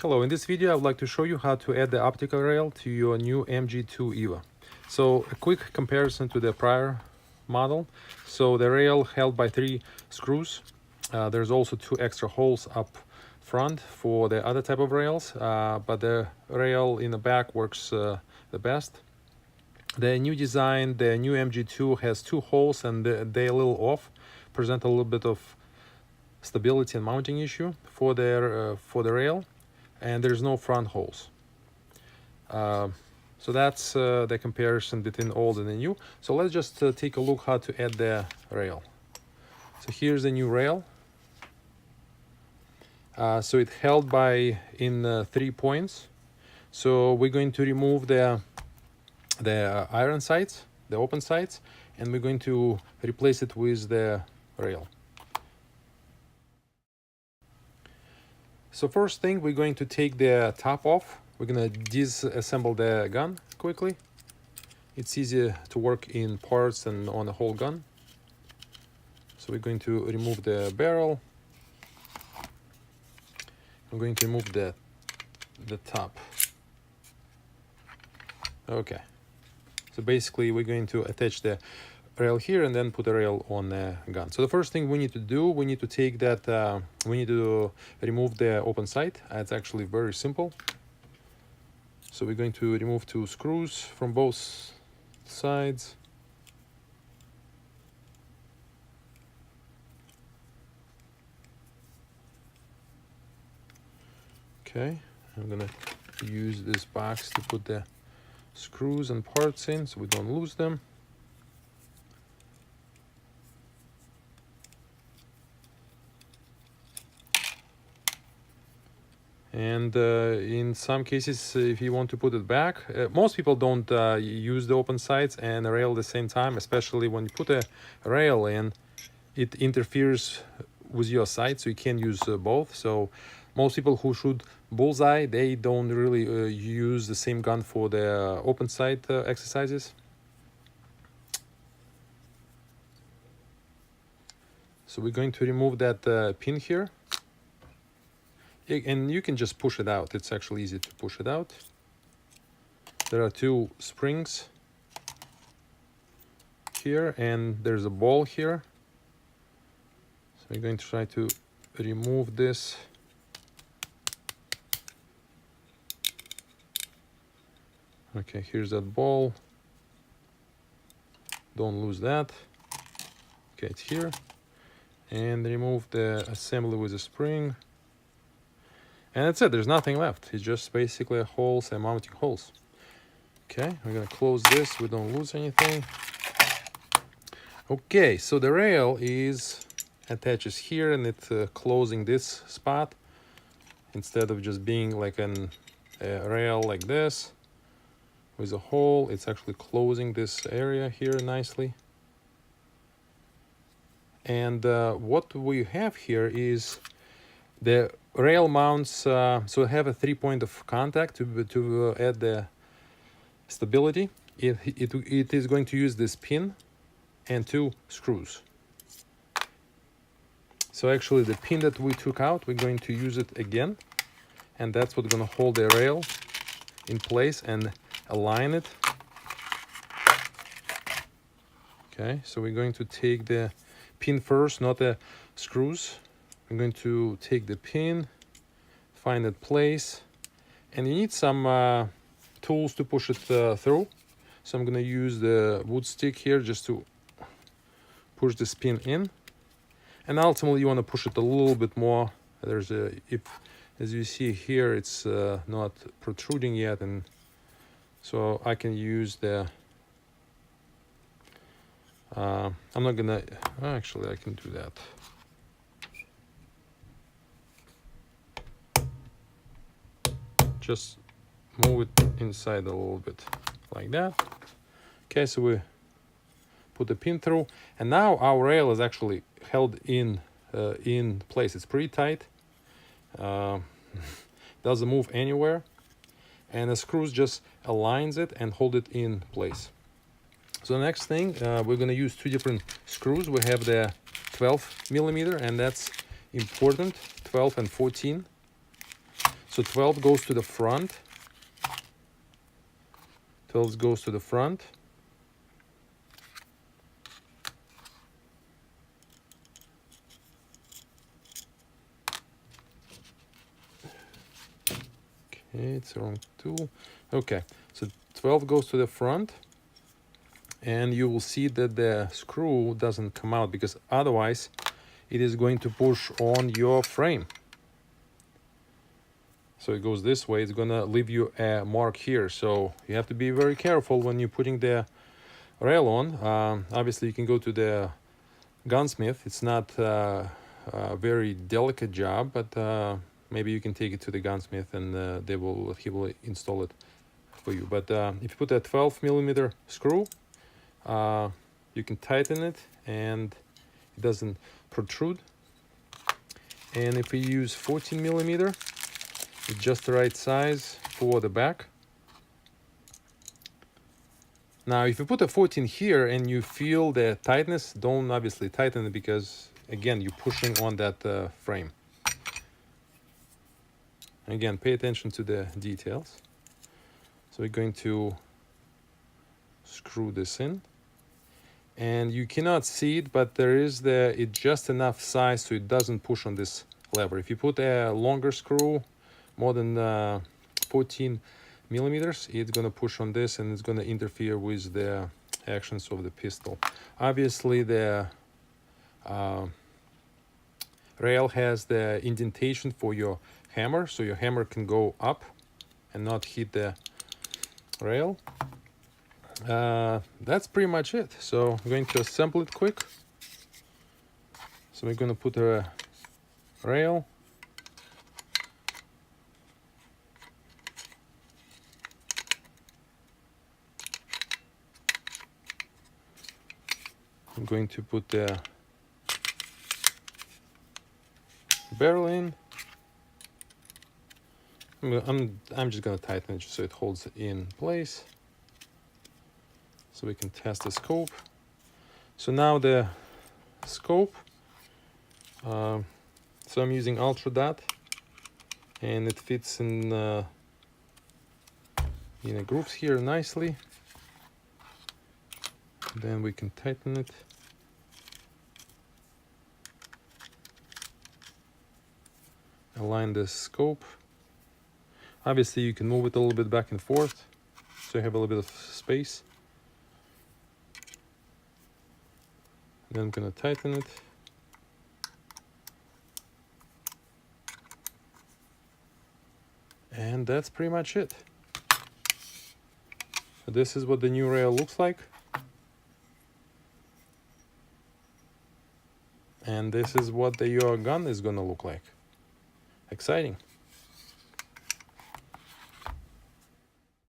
Hello, in this video I would like to show you how to add the optical rail to your new MG2 EVO. So a quick comparison to the prior model. So the rail held by 3 screws. There's also 2 extra holes up front for the other type of rails, but the rail in the back works the best. The new design, the new MG2 has 2 holes and they're a little off, present a little bit of stability and mounting issue for the rail. And there's no front holes. So that's the comparison between old and the new. So let's just take a look how to add the rail. So here's the new rail. So it held by in 3 points. So we're going to remove the iron sides, the open sides, and we're going to replace it with the rail. So first thing, we're going to take the top off. We're going to disassemble the gun quickly. It's easier to work in parts than on the whole gun. So we're going to remove the barrel. I'm going to remove the top. Okay. So basically we're going to attach the rail here and then put the rail on the gun. So the first thing we need to do, we need to take that, we need to remove the open side. It's actually very simple. So we're going to remove 2 screws from both sides. Okay, I'm gonna use this box to put the screws and parts in so we don't lose them. And in some cases, if you want to put it back, most people don't use the open sides and the rail at the same time, especially when you put a rail in, it interferes with your sight, so you can't use both. So most people who shoot bullseye, they don't really use the same gun for the open side exercises. So we're going to remove that pin here. And you can just push it out. It's actually easy to push it out. There are 2 springs here and there's a ball here. So we're going to try to remove this. Okay, here's that ball. Don't lose that. Okay, it's here. And remove the assembly with the spring. And that's it, there's nothing left. It's just basically holes and mounting holes. Okay, we're gonna close this, we don't lose anything. Okay, so the rail attaches here and it's closing this spot. Instead of just being like a rail like this with a hole, it's actually closing this area here nicely. And what we have here is the rail mounts, so have a 3 point of contact to add the stability. It is going to use this pin and 2 screws. So actually the pin that we took out, we're going to use it again, and that's what's going to hold the rail in place and align it. Okay, so we're going to take the pin first, not the screws. I'm going to take the pin, find that place, and you need some tools to push it through. So I'm going to use the wood stick here just to push this pin in. And ultimately you want to push it a little bit more. There's as you see here, it's not protruding yet, and so I can use the I'm not gonna actually I can do that. Just move it inside a little bit like that. Okay, so we put the pin through, and now our rail is actually held in place. It's pretty tight, doesn't move anywhere, and the screws just aligns it and hold it in place. So the next thing, we're going to use 2 different screws. We have the 12 millimeter, and that's important, 12 and 14. So 12 goes to the front. 12 goes to the front. Okay, it's wrong tool. Okay, so 12 goes to the front, and you will see that the screw doesn't come out, because otherwise it is going to push on your frame. So it goes this way. It's gonna leave you a mark here, so you have to be very careful when you're putting the rail on. Obviously you can go to the gunsmith. It's not a very delicate job, but maybe you can take it to the gunsmith and he will install it for you. But if you put a 12mm screw, you can tighten it and it doesn't protrude. And if we use 14mm, it's just the right size for the back. Now if you put a 14 here and you feel the tightness, don't obviously tighten it, because again you're pushing on that frame. Again, pay attention to the details. So we're going to screw this in, and you cannot see it, but there is it's just enough size so it doesn't push on this lever. If you put a longer screw, more than 14mm, it's gonna push on this and it's gonna interfere with the actions of the pistol. Obviously the rail has the indentation for your hammer, so your hammer can go up and not hit the rail. That's pretty much it. So I'm going to assemble it quick. So we're going to put a rail. I'm going to put the barrel in. I'm just going to tighten it so it holds in place, so we can test the scope. So now the scope, so I'm using Ultra Dot, and it fits in the groups here nicely. Then we can tighten it. Align the scope. Obviously you can move it a little bit back and forth, so you have a little bit of space. Then I'm gonna tighten it. And that's pretty much it. So this is what the new rail looks like. And this is what your gun is gonna look like. Exciting.